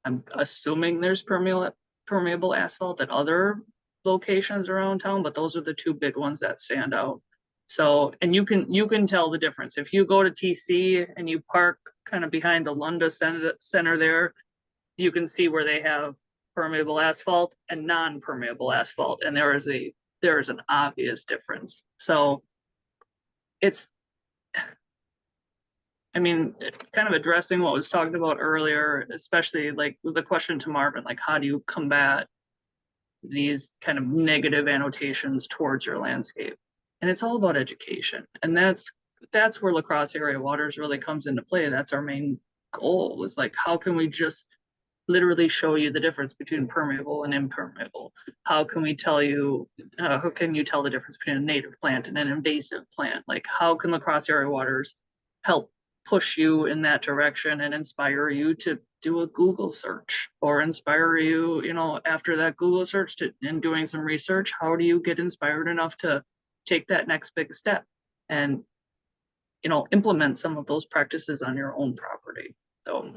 Speaker 2: I'm assuming there's permeable asphalt at other locations around town, but those are the two big ones that stand out. So, and you can tell the difference. If you go to TC and you park kind of behind the Lunda Center there, you can see where they have permeable asphalt and non-permeable asphalt, and there is an obvious difference. So it's, I mean, kind of addressing what was talked about earlier, especially like the question to Marvin, like how do you combat these kind of negative annotations towards your landscape? And it's all about education. And that's where La Crosse Area Waters really comes into play. That's our main goal, is like, how can we just literally show you the difference between permeable and impermeable? How can we tell you, how can you tell the difference between a native plant and an invasive plant? Like, how can La Crosse Area Waters help push you in that direction and inspire you to do a Google search, or inspire you, you know, after that Google search and doing some research, how do you get inspired enough to take that next big step and, you know, implement some of those practices on your own property? So.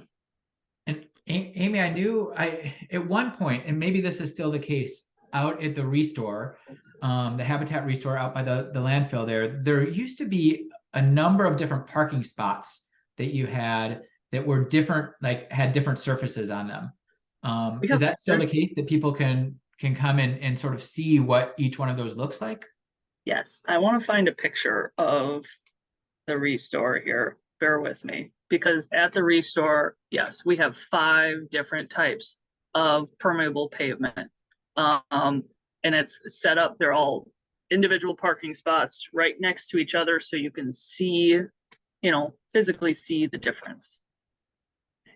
Speaker 1: And Amy, I knew at one point, and maybe this is still the case, out at the restore, the Habitat Restore out by the landfill there used to be a number of different parking spots that you had that were different, like had different surfaces on them. Is that still the case, that people can come in and sort of see what each one of those looks like?
Speaker 2: Yes, I want to find a picture of the restore here. Bear with me, because at the restore, yes, we have 5 different types of permeable pavement. And it's set up, they're all individual parking spots right next to each other, so you can see, you know, physically see the difference.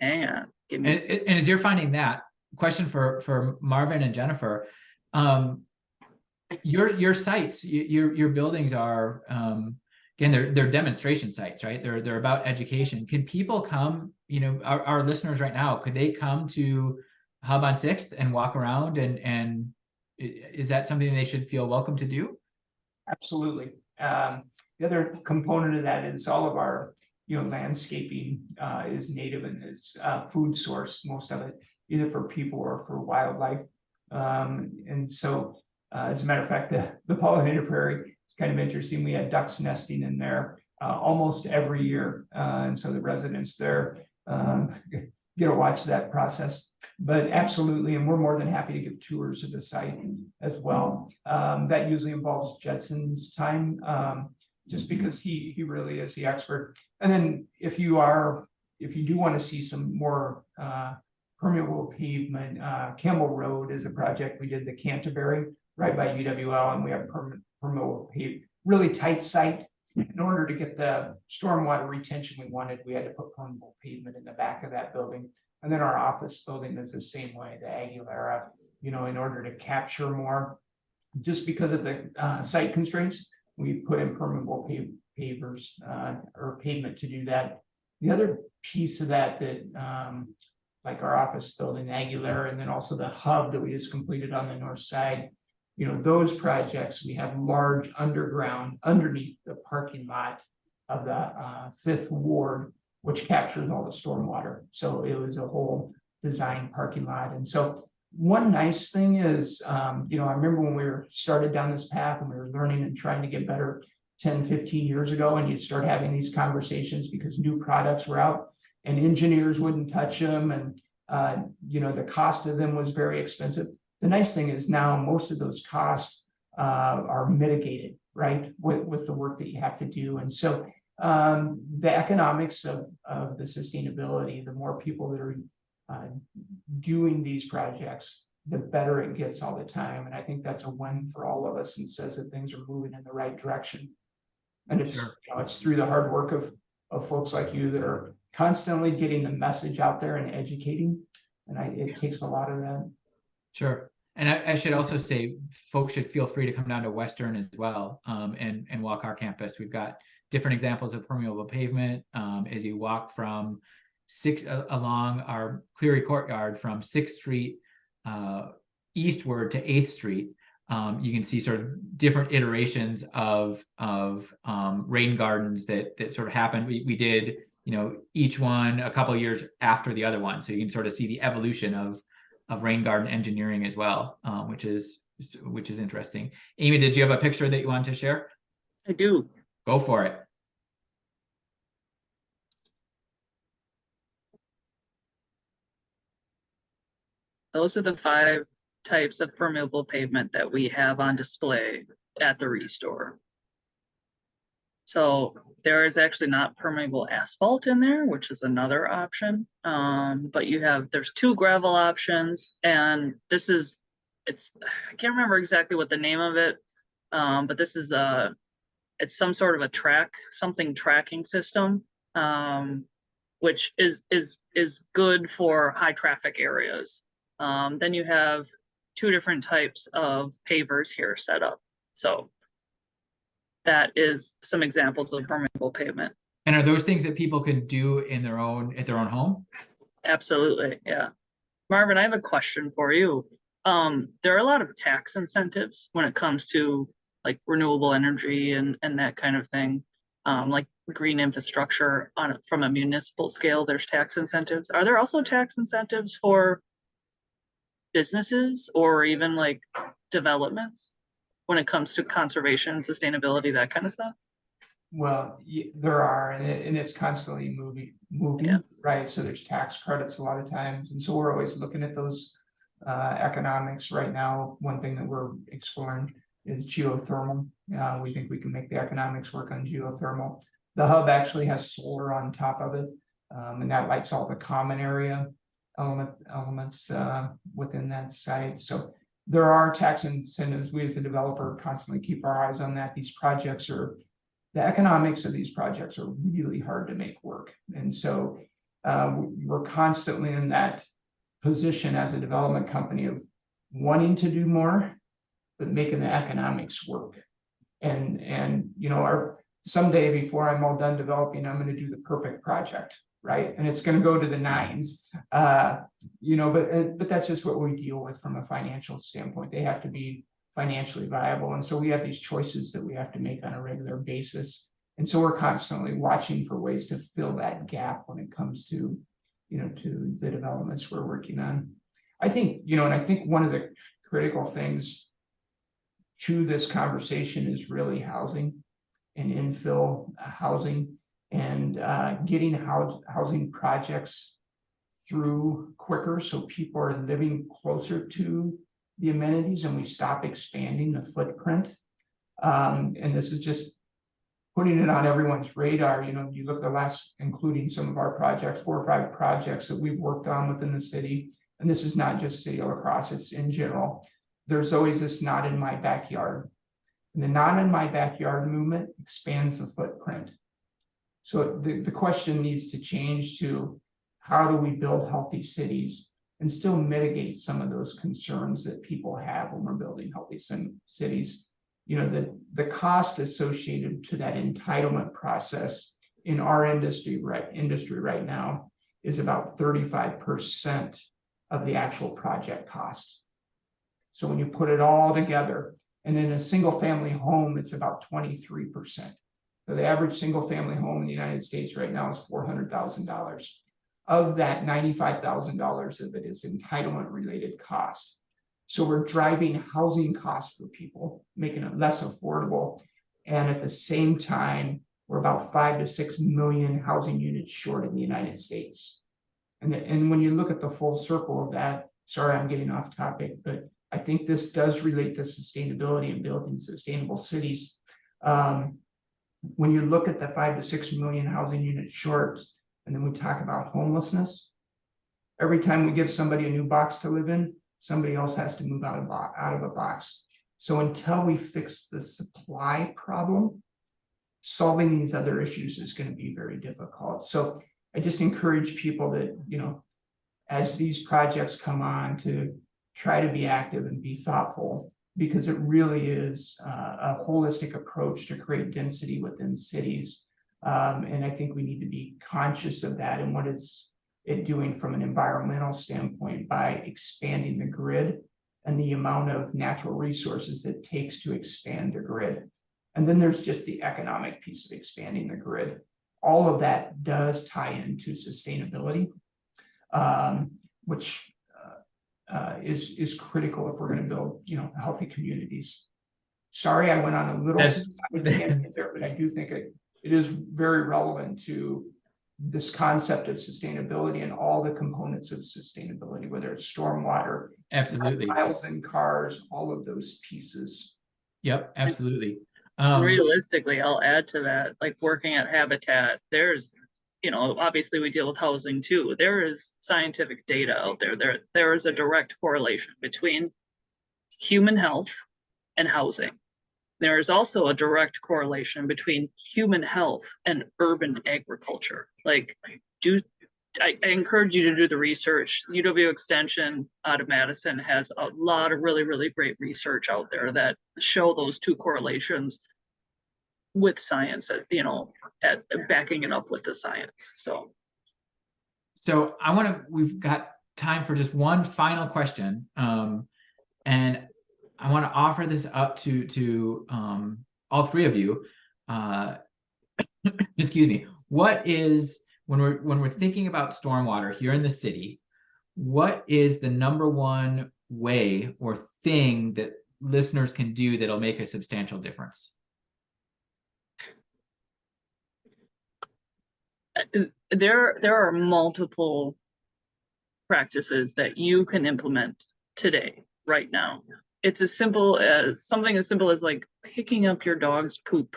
Speaker 2: And
Speaker 1: as you're finding that, question for Marvin and Jennifer, your sites, your buildings are, again, they're demonstration sites, right? They're about education. Can people come, you know, our listeners right now, could they come to Hub on 6th and walk around, and is that something they should feel welcome to do?
Speaker 7: Absolutely. The other component of that is all of our, you know, landscaping is native and is food source, most of it, either for people or for wildlife. And so, as a matter of fact, the pollinator prairie, it's kind of interesting. We had ducks nesting in there almost every year. And so the residents there get to watch that process. But absolutely, and we're more than happy to give tours of the site as well. That usually involves Judson's time, just because he really is the expert. And then if you do want to see some more permeable pavement, Campbell Road is a project we did, the Canterbury, right by UWL, and we have permeable pavement, really tight site. In order to get the stormwater retention we wanted, we had to put permeable pavement in the back of that building. And then our office building is the same way, the Aguilera, you know, in order to capture more, just because of the site constraints, we put in permeable pavers or pavement to do that. The other piece of that like our office building, Aguilera, and then also the hub that we just completed on the north side, those projects, we have large underground underneath the parking lot of the 5th Ward, which captures all the stormwater. So it was a whole design parking lot. And so one nice thing is, I remember when we started down this path and we were learning and trying to get better 10, 15 years ago, and you'd start having these conversations because new products were out and engineers wouldn't touch them. And, the cost of them was very expensive. The nice thing is now most of those costs are mitigated, right, with the work that you have to do. And so the economics of the sustainability, the more people that are doing these projects, the better it gets all the time. And I think that's a win for all of us and says that things are moving in the right direction. And it's, it's through the hard work of folks like you that are constantly getting the message out there and educating. And it takes a lot of that.
Speaker 1: Sure. And I should also say, folks should feel free to come down to Western as well, and walk our campus. We've got different examples of permeable pavement as you walk from along our Cleary Courtyard from 6th Street eastward to 8th Street. You can see sort of different iterations of rain gardens that sort of happened. We did, each one a couple of years after the other one, so you can sort of see the evolution of rain garden engineering as well, which is interesting. Amy, did you have a picture that you wanted to share?
Speaker 2: I do.
Speaker 1: Go for it.
Speaker 2: Those are the 5 types of permeable pavement that we have on display at the Restore. So there is actually not permeable asphalt in there, which is another option. But there's 2 gravel options, and I can't remember exactly what the name of it, but this is it's some sort of a tracking system, which is good for high traffic areas. Then you have 2 different types of pavers here set up. So that is some examples of permeable pavement.
Speaker 1: And are those things that people can do at their own home?
Speaker 2: Absolutely, yeah. Marvin, I have a question for you. There are a lot of tax incentives when it comes to like renewable energy and that kind of thing. Like green infrastructure from a municipal scale, there's tax incentives. Are there also tax incentives for businesses or even like developments when it comes to conservation, sustainability, that kind of stuff?
Speaker 7: Well, there are, and it's constantly moving,
Speaker 2: Yeah.
Speaker 7: right? So there's tax credits a lot of times, and so we're always looking at those economics right now. One thing that we're exploring is geothermal. We think we can make the economics work on geothermal. The hub actually has solar on top of it, and that lights all the common area elements within that site. So there are tax incentives. We as a developer constantly keep our eyes on that. The economics of these projects are really hard to make work. And so we're constantly in that position as a development company of wanting to do more, but making the economics work. And someday before I'm all done developing, I'm going to do the perfect project, right? And it's going to go to the 9s, but that's just what we deal with from a financial standpoint. They have to be financially viable. And so we have these choices that we have to make on a regular basis. And so we're constantly watching for ways to fill that gap when it comes to, to the developments we're working on. I think, and I think one of the critical things to this conversation is really housing and infill housing and getting housing projects through quicker so people are living closer to the amenities and we stop expanding the footprint. And this is just putting it on everyone's radar. You look at the last, including some of our projects, 4 or 5 projects that we've worked on within the city. And this is not just City of La Crosse, it's in general. There's always this not in my backyard. And the not in my backyard movement expands the footprint. So the question needs to change to how do we build healthy cities and still mitigate some of those concerns that people have when we're building healthy cities. The cost associated to that entitlement process in our industry right now is about 35% of the actual project cost. So when you put it all together, and in a single family home, it's about 23%. So the average single family home in the United States right now is $400,000. Of that, $95,000 of it is entitlement related cost. So we're driving housing costs for people, making it less affordable. And at the same time, we're about 5 to 6 million housing units short in the United States. And when you look at the full circle of that, sorry, I'm getting off topic, but I think this does relate to sustainability and building sustainable cities. When you look at the 5 to 6 million housing units short, and then we talk about homelessness, every time we give somebody a new box to live in, somebody else has to move out of a box. So until we fix the supply problem, solving these other issues is going to be very difficult. So I just encourage people that, you know, as these projects come on, to try to be active and be thoughtful, because it really is a holistic approach to create density within cities. And I think we need to be conscious of that and what it's doing from an environmental standpoint by expanding the grid and the amount of natural resources it takes to expand the grid. And then there's just the economic piece of expanding the grid. All of that does tie into sustainability, which is critical if we're going to build, you know, healthy communities. Sorry, I went on a little tangent there, but I do think it is very relevant to this concept of sustainability and all the components of sustainability, whether it's stormwater,
Speaker 1: Absolutely.
Speaker 7: miles in cars, all of those pieces.
Speaker 1: Yep, absolutely.
Speaker 2: Realistically, I'll add to that, like working at Habitat, there's, you know, obviously we deal with housing too. There is scientific data out there. There is a direct correlation between human health and housing. There is also a direct correlation between human health and urban agriculture. Like, I encourage you to do the research. UW Extension out of Madison has a lot of really, really great research out there that show those two correlations with science, you know, at backing it up with the science.
Speaker 1: So we've got time for just one final question. And I want to offer this up to all three of you. Excuse me. What is, when we're thinking about stormwater here in the city, what is the number one way or thing that listeners can do that'll make a substantial difference?
Speaker 2: There are multiple practices that you can implement today, right now. It's as simple as something as simple as like picking up your dog's poop,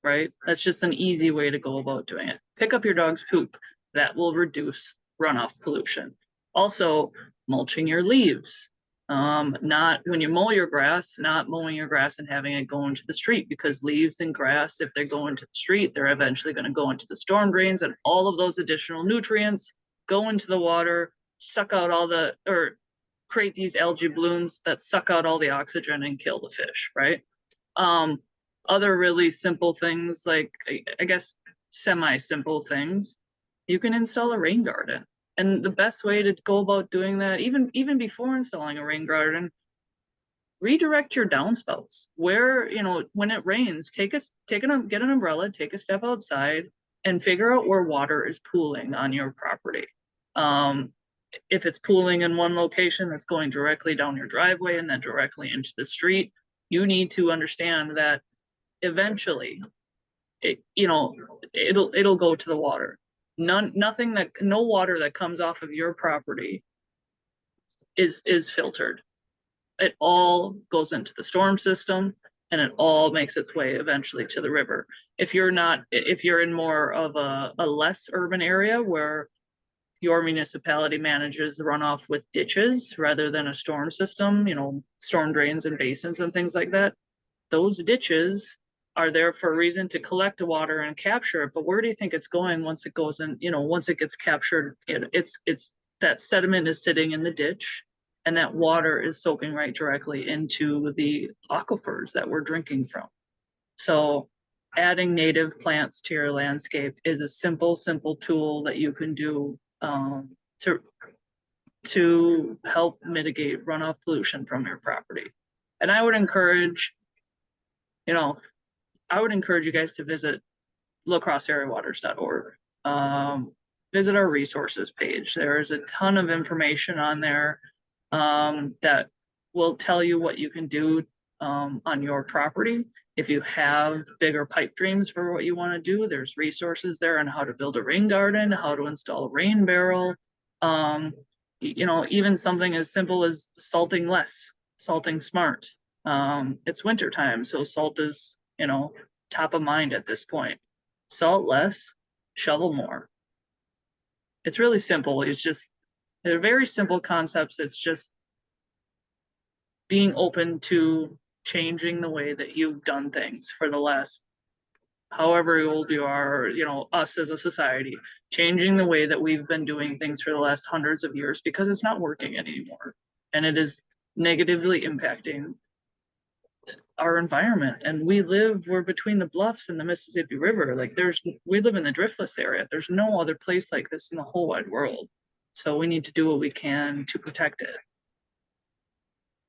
Speaker 2: right? That's just an easy way to go about doing it. Pick up your dog's poop. That will reduce runoff pollution. Also, mulching your leaves. Not when you mow your grass, not mowing your grass and having it go into the street, because leaves and grass, if they go into the street, they're eventually going to go into the storm drains, and all of those additional nutrients go into the water, suck out all the, or create these algae blooms that suck out all the oxygen and kill the fish, right? Other really simple things, like I guess semi-simple things, you can install a rain garden. And the best way to go about doing that, even before installing a rain garden, redirect your downspouts. Where, you know, when it rains, get an umbrella, take a step outside, and figure out where water is pooling on your property. If it's pooling in one location that's going directly down your driveway and then directly into the street, you need to understand that eventually, it'll go to the water. No water that comes off of your property is filtered. It all goes into the storm system, and it all makes its way eventually to the river. If you're in more of a less urban area where your municipality manages the runoff with ditches rather than a storm system, you know, storm drains and basins and things like that, those ditches are there for a reason, to collect the water and capture it. But where do you think it's going once it goes in, you know, once it gets captured? It's that sediment is sitting in the ditch, and that water is soaking right directly into the aquifers that we're drinking from. So adding native plants to your landscape is a simple tool that you can do to to help mitigate runoff pollution from your property. And I would encourage, you know, I would encourage you guys to visit lacrosseareawaters.org. Visit our resources page. There is a ton of information on there that will tell you what you can do on your property. If you have bigger pipe dreams for what you want to do, there's resources there on how to build a rain garden, how to install a rain barrel. You know, even something as simple as salting less, salting smart. It's winter time, so salt is, you know, top of mind at this point. Salt less, shovel more. It's really simple. It's just, they're very simple concepts. It's just being open to changing the way that you've done things for the last, however old you are, you know, us as a society, changing the way that we've been doing things for the last hundreds of years, because it's not working anymore. And it is negatively impacting our environment. And we're between the bluffs and the Mississippi River. Like we live in the driftless area. There's no other place like this in the whole wide world. So we need to do what we can to protect it.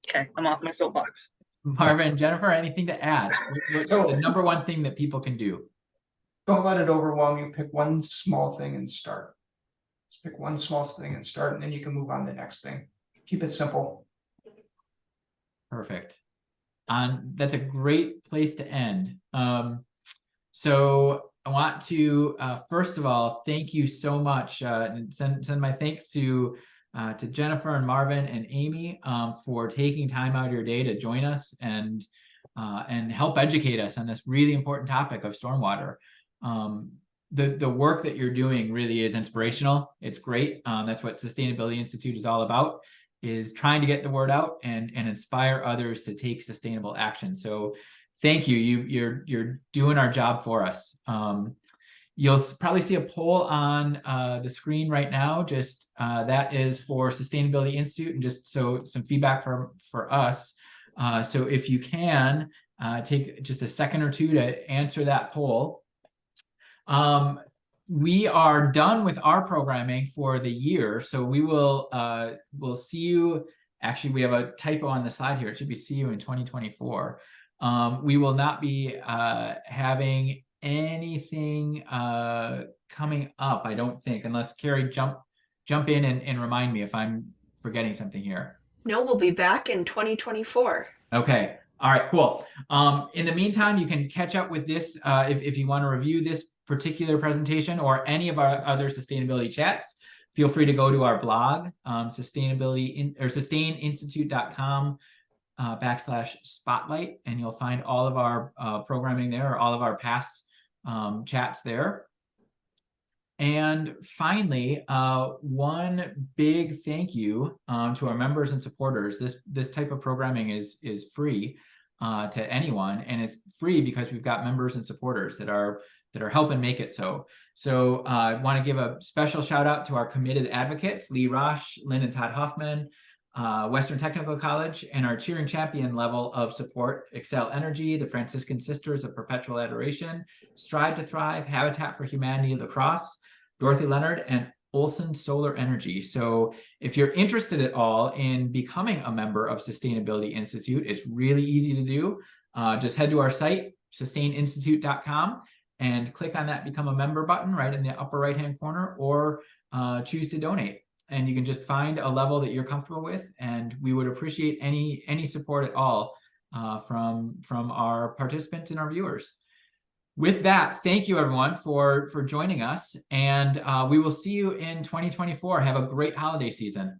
Speaker 2: Okay, I'm off my soapbox.
Speaker 1: Marvin, Jennifer, anything to add? What's the number one thing that people can do?
Speaker 7: Don't let it overwhelm you. Pick one small thing and start. Just pick one small thing and start, and then you can move on to the next thing. Keep it simple.
Speaker 1: Perfect. That's a great place to end. So I want to first of all thank you so much, and send my thanks to Jennifer and Marvin and Amy for taking time out of your day to join us and help educate us on this really important topic of stormwater. The work that you're doing really is inspirational. It's great. That's what Sustainability Institute is all about, is trying to get the word out and inspire others to take sustainable action. So thank you. You're doing our job for us. You'll probably see a poll on the screen right now. Just that is for Sustainability Institute, and just so some feedback for us. So if you can take just a second or two to answer that poll. We are done with our programming for the year, so we will we'll see you. Actually, we have a typo on the slide here. It should be see you in 2024. We will not be having anything coming up, I don't think, unless Carrie jump in and remind me if I'm forgetting something here.
Speaker 9: No, we'll be back in 2024.
Speaker 1: Okay. All right, cool. In the meantime, you can catch up with this if you want to review this particular presentation or any of our other sustainability chats. Feel free to go to our blog, sustaininstitute.com /spotlight, and you'll find all of our programming there, or all of our past chats there. And finally, one big thank you to our members and supporters. This type of programming is free to anyone, and it's free because we've got members and supporters that are helping make it so. So I want to give a special shout out to our committed advocates, Lee Rosh, Lynn and Todd Huffman, Western Technical College, and our cheering champion level of support, Excel Energy, the Franciscan Sisters of Perpetual Adoration, Strive to Thrive, Habitat for Humanity, La Crosse, Dorothy Leonard, and Olson Solar Energy. So if you're interested at all in becoming a member of Sustainability Institute, it's really easy to do. Just head to our site, sustaininstitute.com, and click on that Become a Member button right in the upper right-hand corner, or choose to donate. And you can just find a level that you're comfortable with, and we would appreciate any support at all from our participants and our viewers. With that, thank you everyone for joining us, and we will see you in 2024. Have a great holiday season.